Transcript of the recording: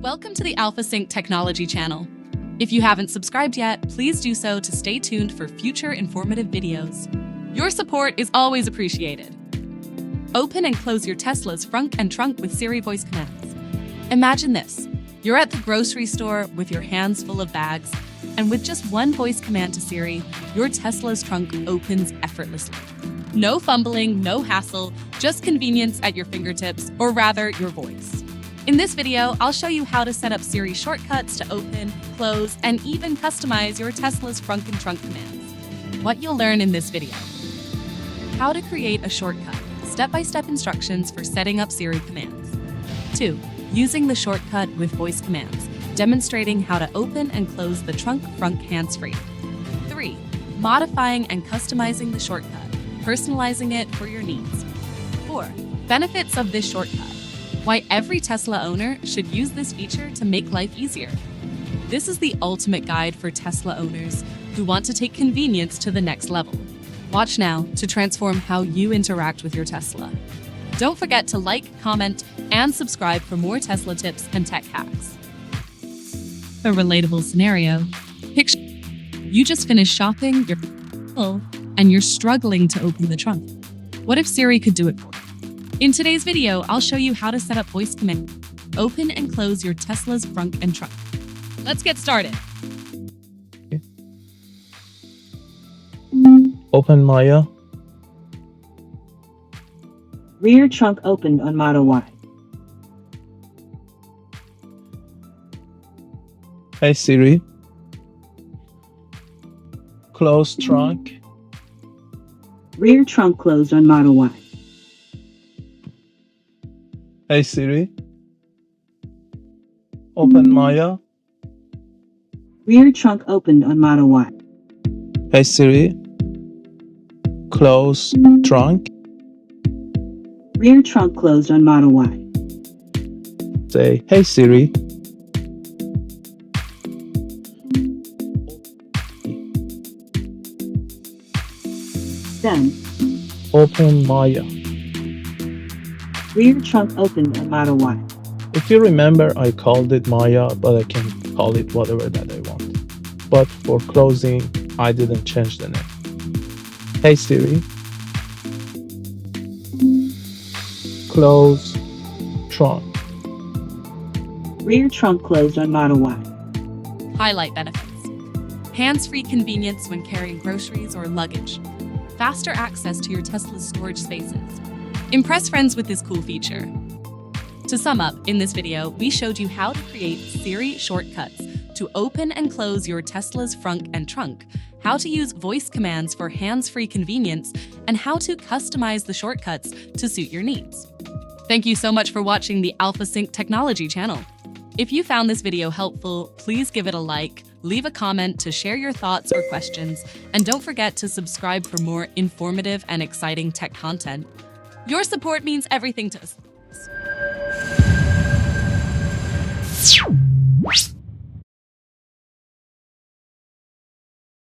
Welcome to the AlphaSync Technology channel. If you haven't subscribed yet, please do so to stay tuned for future informative videos. Your support is always appreciated. Open and close your Tesla's frunk and trunk with Siri voice commands. Imagine this. You're at the grocery store with your hands full of bags, and with just one voice command to Siri, your Tesla's trunk opens effortlessly. No fumbling, no hassle, just convenience at your fingertips, or rather, your voice. In this video, I'll show you how to set up Siri shortcuts to open, close, and even customize your Tesla's frunk and trunk commands. What you'll learn in this video. How to create a shortcut. Step-by-step instructions for setting up Siri commands. 2. Using the shortcut with voice commands, demonstrating how to open and close the trunk frunk hands-free. 3. Modifying and customizing the shortcut, personalizing it for your needs. 4. Benefits of this shortcut. Why every Tesla owner should use this feature to make life easier. This is the ultimate guide for Tesla owners who want to take convenience to the next level. Watch now to transform how you interact with your Tesla. Don't forget to like, comment, and subscribe for more Tesla tips and tech hacks. A relatable scenario. Picture you just finished shopping, you're full, and you're struggling to open the trunk. What if Siri could do it for you? In today's video, I'll show you how to set up voice command. Open and close your Tesla's frunk and trunk. Let's get started. Open Maya. Rear trunk opened on Model Y. Hey Siri. Close trunk. Rear trunk closed on Model Y. Hey Siri. Open Maya. Rear trunk opened on Model Y. Hey Siri. Close trunk. Rear trunk closed on Model Y. Say, hey Siri. Done. Open Maya. Rear trunk opened on Model Y. If you remember, I called it Maya, but I can call it whatever that I want. But for closing, I didn't change the name. Hey Siri. Close trunk. Rear trunk closed on Model Y. Highlight benefits. Hands-free convenience when carrying groceries or luggage. Faster access to your Tesla's storage spaces. Impress friends with this cool feature. To sum up, in this video, we showed you how to create Siri shortcuts to open and close your Tesla's frunk and trunk, how to use voice commands for hands-free convenience, and how to customize the shortcuts to suit your needs. Thank you so much for watching the AlphaSync Technology channel. If you found this video helpful, please give it a like, leave a comment to share your thoughts or questions, and don't forget to subscribe for more informative and exciting tech content. Your support means everything to us.